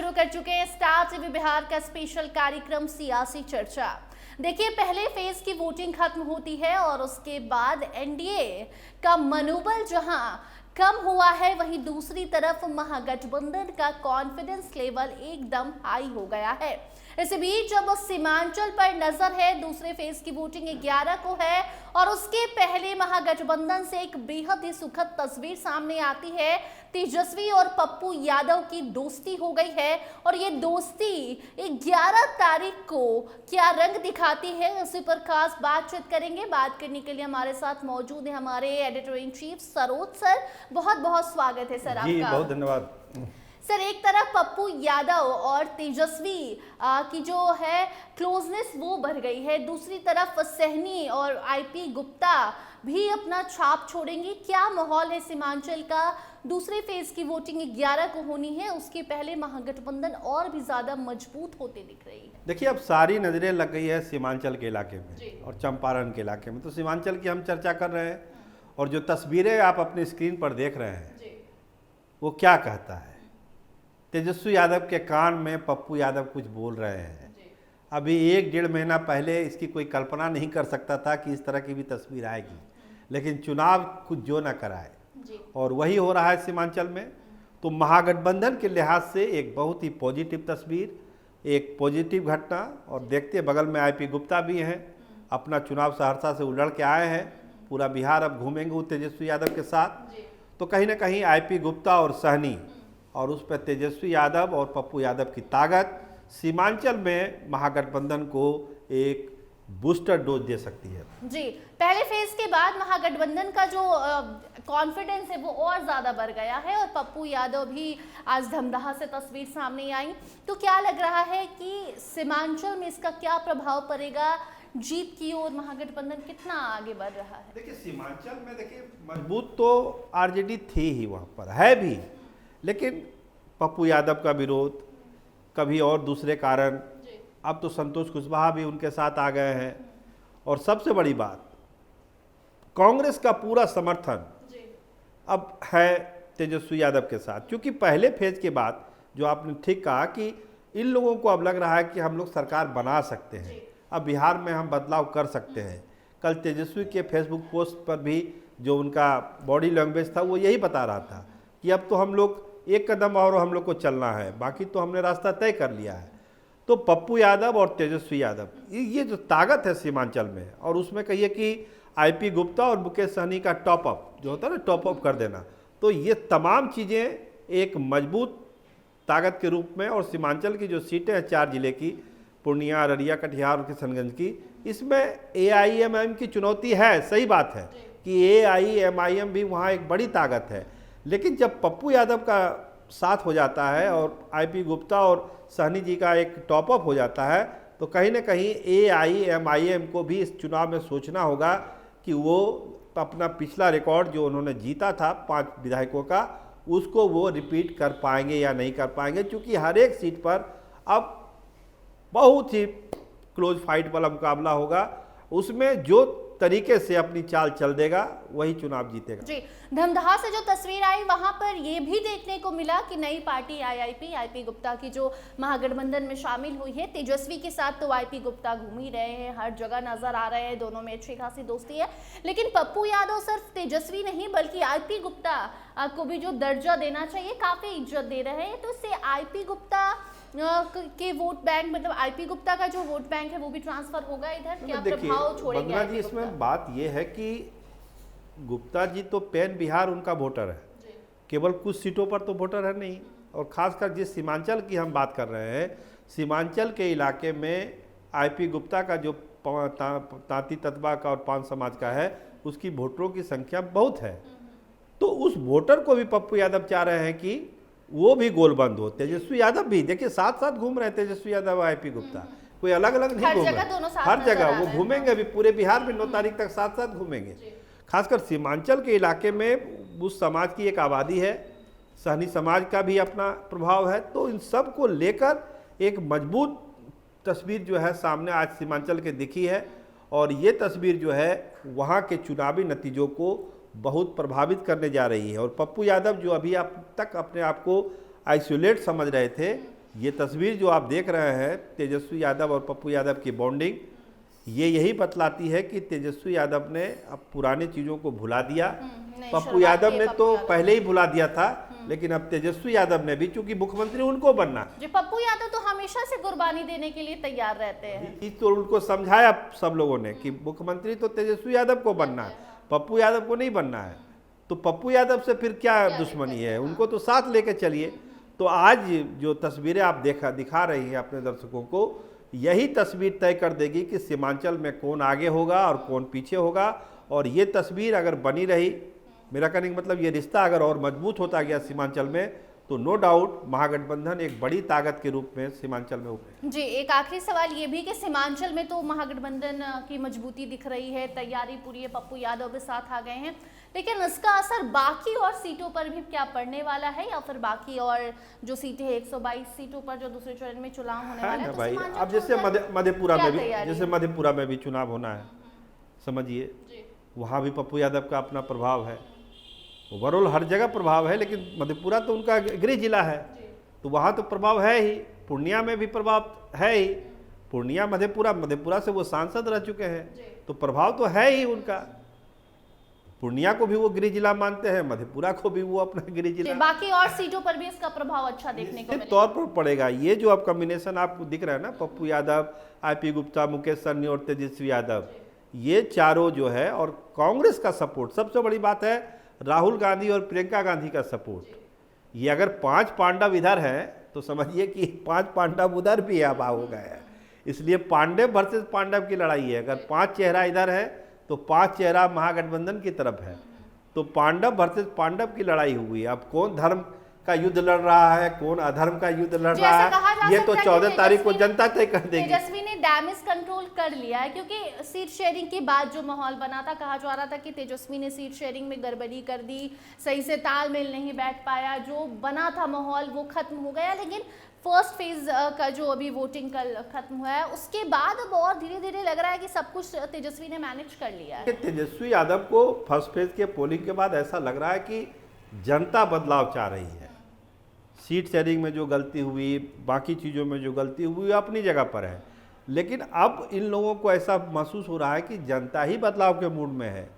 शुरू कर चुके हैं स्टार टीवी बिहार का स्पेशल कार्यक्रम सियासी चर्चा। देखिए, पहले फेज की वोटिंग खत्म होती है और उसके बाद एनडीए का मनोबल जहां कम हुआ है, वहीं दूसरी तरफ महागठबंधन का कॉन्फिडेंस लेवल एकदम हाई हो गया है। इस बीच अब सीमांचल पर नजर है। दूसरे फेज की वोटिंग 11 को है और उसके पहले महागठबंधन से एक बेहद ही सुखद तस्वीर सामने आती है। तेजस्वी और पप्पू यादव की दोस्ती हो गई है और ये दोस्ती 11 तारीख को क्या रंग दिखाती है, उसी पर खास बातचीत करेंगे। बात करने के लिए हमारे साथ मौजूद है हमारे editor in chief Saroj sir. बहुत बहुत स्वागत है सर आपका। बहुत धन्यवाद सर, एक तरफ पप्पू यादव और तेजस्वी की जो है क्लोजनेस वो बढ़ गई है, दूसरी तरफ सहनी और आईपी गुप्ता भी अपना छाप छोड़ेंगे। क्या माहौल है सीमांचल का? दूसरे फेज की वोटिंग 11 को होनी है, उसके पहले महागठबंधन और भी ज्यादा मजबूत होते दिख रही है। देखिए, अब सारी नजरें लग गई है सीमांचल के इलाके में और चंपारण के इलाके में। तो सीमांचल की हम चर्चा कर रहे हैं और जो तस्वीरें आप अपनी स्क्रीन पर देख रहे हैं वो क्या कहता है। तेजस्वी यादव के कान में पप्पू यादव कुछ बोल रहे हैं। अभी 1-1.5 महीना पहले इसकी कोई कल्पना नहीं कर सकता था कि इस तरह की भी तस्वीर आएगी, लेकिन चुनाव कुछ जो न कराए और वही हो रहा है सीमांचल में। तो महागठबंधन के लिहाज से एक बहुत ही पॉजिटिव तस्वीर, एक पॉजिटिव घटना। और देखते बगल में आईपी गुप्ता भी हैं, अपना चुनाव सहरसा से उलझ के आए हैं। पूरा बिहार अब घूमेंगे तेजस्वी यादव के साथ। तो कहीं ना कहीं आईपी गुप्ता और सहनी और उस पर तेजस्वी यादव और पप्पू यादव की ताकत सीमांचल में महागठबंधन को एक बूस्टर डोज दे सकती है। जी, पहले फेज के बाद महागठबंधन का जो कॉन्फिडेंस है वो और ज्यादा बढ़ गया है और पप्पू यादव भी आज धमदाहा से तस्वीर सामने आई। तो क्या लग रहा है कि सीमांचल में इसका क्या प्रभाव पड़ेगा? जीत की ओर महागठबंधन कितना आगे बढ़ रहा है? देखिए, सीमांचल में देखिए मजबूत तो आरजेडी थी ही, वहाँ पर है भी, लेकिन पप्पू यादव का विरोध, कभी और दूसरे कारण, अब तो संतोष कुशवाहा भी उनके साथ आ गए हैं। और सबसे बड़ी बात, कांग्रेस का पूरा समर्थन अब है तेजस्वी यादव के साथ। क्योंकि पहले फेज के बाद जो आपने ठीक कहा कि इन लोगों को अब लग रहा है कि हम लोग सरकार बना सकते हैं, अब बिहार में हम बदलाव कर सकते हैं। कल तेजस्वी के फेसबुक पोस्ट पर भी जो उनका बॉडी लैंग्वेज था वो यही बता रहा था कि अब तो हम लोग एक कदम और हम लोग को चलना है, बाकी तो हमने रास्ता तय कर लिया है। तो पप्पू यादव और तेजस्वी यादव ये जो ताकत है सीमांचल में, और उसमें कहिए कि आईपी गुप्ता और मुकेश सहनी का टॉप अप जो होता है ना, टॉप अप कर देना, तो ये तमाम चीज़ें एक मजबूत ताकत के रूप में। और सीमांचल की जो सीटें हैं 4 जिले की, पूर्णिया, अररिया, कटिहार और किशनगंज की, इसमें एआईएमआईएम की चुनौती है। सही बात है कि एआईएमआईएम भी वहाँ एक बड़ी ताकत है, लेकिन जब पप्पू यादव का साथ हो जाता है और आईपी गुप्ता और सहनी जी का एक टॉप अप हो जाता है, तो कहीं ना कहीं एआईएमआईएम को भी इस चुनाव में सोचना होगा कि वो अपना पिछला रिकॉर्ड जो उन्होंने जीता था 5 विधायकों का, उसको वो रिपीट कर पाएंगे या नहीं कर पाएंगे। क्योंकि हर एक सीट पर अब बहुत ही क्लोज फाइट वाला मुकाबला होगा, उसमें जो तरीके से अपनी चाल चल देगा वही चुनाव जीतेगा। जी, धमदाहा से जो तस्वीर आई वहां पर ये भी देखने को मिला कि नई पार्टी आईपी गुप्ता की जो महागठबंधन में शामिल हुई है, तेजस्वी के साथ तो आईपी गुप्ता घूम ही रहे हैं, हर जगह नजर आ रहे हैं, दोनों में अच्छी खासी दोस्ती है। लेकिन पप्पू यादव सिर्फ तेजस्वी नहीं बल्कि आईपी गुप्ता को भी जो दर्जा देना चाहिए काफी इज्जत दे रहे हैं। तो इससे आईपी गुप्ता के वोट बैंक, मतलब आईपी गुप्ता का जो वोट बैंक है वो भी ट्रांसफर होगा इधर, क्या प्रभाव छोड़ेंगे? बंदना जी, इसमें बात ये है कि गुप्ता जी तो पैन बिहार उनका वोटर है, केवल कुछ सीटों पर तो वोटर है नहीं। और खासकर जिस सीमांचल की हम बात कर रहे हैं, सीमांचल के इलाके में आईपी गुप्ता का जो तांती ततबा का और पान समाज का है, उसकी वोटरों की संख्या बहुत है। तो उस वोटर को भी पप्पू यादव चाह रहे हैं कि वो भी गोलबंद हो। तेजस्वी यादव भी देखिए साथ साथ घूम रहे हैं, तेजस्वी यादव और आईपी गुप्ता कोई अलग अलग नहीं घूम रहे, हर जगह वो घूमेंगे। अभी पूरे बिहार में 9 तारीख तक साथ साथ घूमेंगे। खासकर सीमांचल के इलाके में उस समाज की एक आबादी है, सहनी समाज का भी अपना प्रभाव है। तो इन सब को लेकर एक मजबूत तस्वीर जो है सामने आज सीमांचल के दिखी है, और ये तस्वीर जो है वहाँ के चुनावी नतीजों को बहुत प्रभावित करने जा रही है। और पप्पू यादव जो अभी अब तक अपने आप को आइसोलेट समझ रहे थे, ये तस्वीर जो आप देख रहे हैं तेजस्वी यादव और पप्पू यादव की बॉन्डिंग, ये यही बतलाती है कि तेजस्वी यादव ने अब पुरानी चीज़ों को भुला दिया। पप्पू यादव ने तो पहले ही भुला दिया था, लेकिन अब तेजस्वी यादव ने भी, चूंकि मुख्यमंत्री उनको बनना जी, पप्पू यादव तो हमेशा से कुर्बानी देने के लिए तैयार रहते हैं। इस तो उनको समझाया सब लोगों ने कि मुख्यमंत्री तो तेजस्वी यादव को बनना है, पप्पू यादव को नहीं बनना है। तो पप्पू यादव से फिर क्या दुश्मनी है, उनको तो साथ लेके चलिए। तो आज जो तस्वीरें आप दिखा रही हैं अपने दर्शकों को, यही तस्वीर तय कर देगी कि सीमांचल में कौन आगे होगा और कौन पीछे होगा। और ये तस्वीर अगर बनी रही, मेरा कहने का मतलब ये रिश्ता अगर और मजबूत होता गया सीमांचल में, तो नो डाउट महागठबंधन एक बड़ी ताकत के रूप में सीमांचल में उभरे। जी, एक आखिरी सवाल ये भी कि सीमांचल में तो महागठबंधन की मजबूती दिख रही है, तैयारी पूरी है, पप्पू यादव भी साथ आ गए हैं, लेकिन इसका असर बाकी और सीटों पर भी क्या पड़ने वाला है, या फिर बाकी और जो सीटें हैं 122 सीटों पर जो दूसरे चरण में चुनाव होने वाला है, तो भाई अब जैसे मधेपुरा में भी, जैसे मधेपुरा में भी चुनाव होना है, समझिए वहाँ भी पप्पू यादव का अपना प्रभाव है। ओवरऑल हर जगह प्रभाव है, लेकिन मधेपुरा तो उनका गृह जिला है, तो वहाँ तो प्रभाव है ही। पूर्णिया में भी प्रभाव है ही, पूर्णिया मधेपुरा से वो सांसद रह चुके हैं, तो प्रभाव तो है ही उनका। पूर्णिया को भी वो गृह जिला मानते हैं, मधेपुरा को भी वो अपना गृह जिला। बाकी और सीटों पर भी इसका प्रभाव अच्छा देखने को मिलेगा। तौर पर पड़ेगा। ये जो अब कॉम्बिनेशन आपको दिख रहा है ना, पप्पू यादव, आईपी गुप्ता, मुकेश सहनी और तेजस्वी यादव, ये चारों जो है, और कांग्रेस का सपोर्ट, सबसे बड़ी बात है राहुल गांधी और प्रियंका गांधी का सपोर्ट। ये अगर 5 पांडव इधर हैं तो समझिए कि 5 पांडव उधर भी अब हो गए हैं। इसलिए पांडव वर्सेस पांडव की लड़ाई है। अगर 5 चेहरा इधर है तो 5 चेहरा महागठबंधन की तरफ है, तो पांडव वर्सेस पांडव की लड़ाई हुई। अब कौन धर्म का युद्ध लड़ रहा है, कौन अधर्म का युद्ध लड़ रहा है, ये तो 14 तारीख को जनता तय कर देगी। तेजस्वी ने डैमेज कंट्रोल कर लिया है, क्योंकि सीट शेयरिंग के बाद जो माहौल बना था, कहा जा रहा था कि तेजस्वी ने सीट शेयरिंग में गड़बड़ी कर दी, सही से तालमेल नहीं बैठ पाया, जो बना था माहौल वो खत्म हो गया। लेकिन फर्स्ट फेज का जो अभी वोटिंग कल खत्म हुआ है, उसके बाद अब और धीरे धीरे लग रहा है कि सब कुछ तेजस्वी ने मैनेज कर लिया है। तेजस्वी यादव को फर्स्ट फेज के पोलिंग के बाद ऐसा लग रहा है कि जनता बदलाव चाह रही है। सीट शेयरिंग में जो गलती हुई, बाकी चीज़ों में जो गलती हुई, अपनी जगह पर है, लेकिन अब इन लोगों को ऐसा महसूस हो रहा है कि जनता ही बदलाव के मूड में है,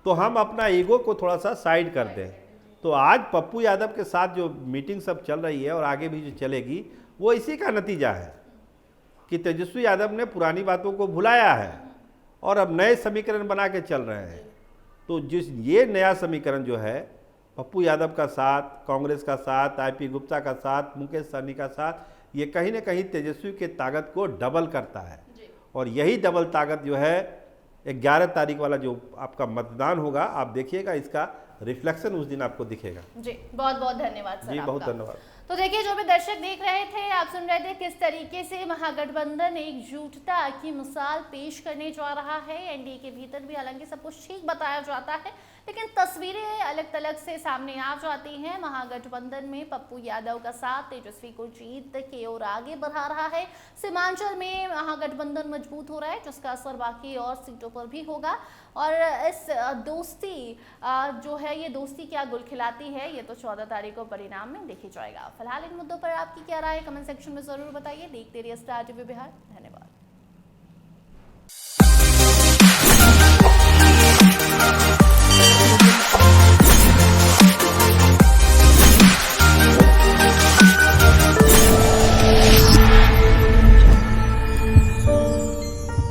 तो हम अपना ईगो को थोड़ा सा साइड कर दें। तो आज पप्पू यादव के साथ जो मीटिंग सब चल रही है और आगे भी जो चलेगी, वो इसी का नतीजा है कि तेजस्वी यादव ने पुरानी बातों को भुलाया है और अब नए समीकरण बना के चल रहे हैं। तो ये नया समीकरण जो है, पप्पू यादव का साथ, कांग्रेस का साथ, आईपी गुप्ता का साथ, मुकेश सहनी का साथ, ये कहीं ना कहीं तेजस्वी के ताकत को डबल करता है। और यही डबल ताकत जो है 11 तारीख वाला जो आपका मतदान होगा, आप देखिएगा इसका रिफ्लेक्शन उस दिन आपको दिखेगा। जी, बहुत बहुत धन्यवाद सर। जी, बहुत धन्यवाद। तो देखिए, जो भी दर्शक देख रहे थे, आप सुन रहे थे किस तरीके से महागठबंधन एकजुटता की मिसाल पेश करने जा रहा है। एनडीए के भीतर भी हालांकि सब कुछ ठीक बताया जाता है, लेकिन तस्वीरें अलग अलग से सामने आ जाती हैं। महागठबंधन में पप्पू यादव का साथ तेजस्वी को जीत की ओर आगे बढ़ा रहा है। सीमांचल में महागठबंधन मजबूत हो रहा है, जिसका असर बाकी और सीटों पर भी होगा। और इस दोस्ती जो है, ये दोस्ती क्या गुल खिलाती है, ये तो 14 तारीख को परिणाम में देखी जाएगा। फिलहाल इन मुद्दों पर आपकी क्या राय है, कमेंट सेक्शन में जरूर बताइए। देखते रहिए स्टार टीवी बिहार।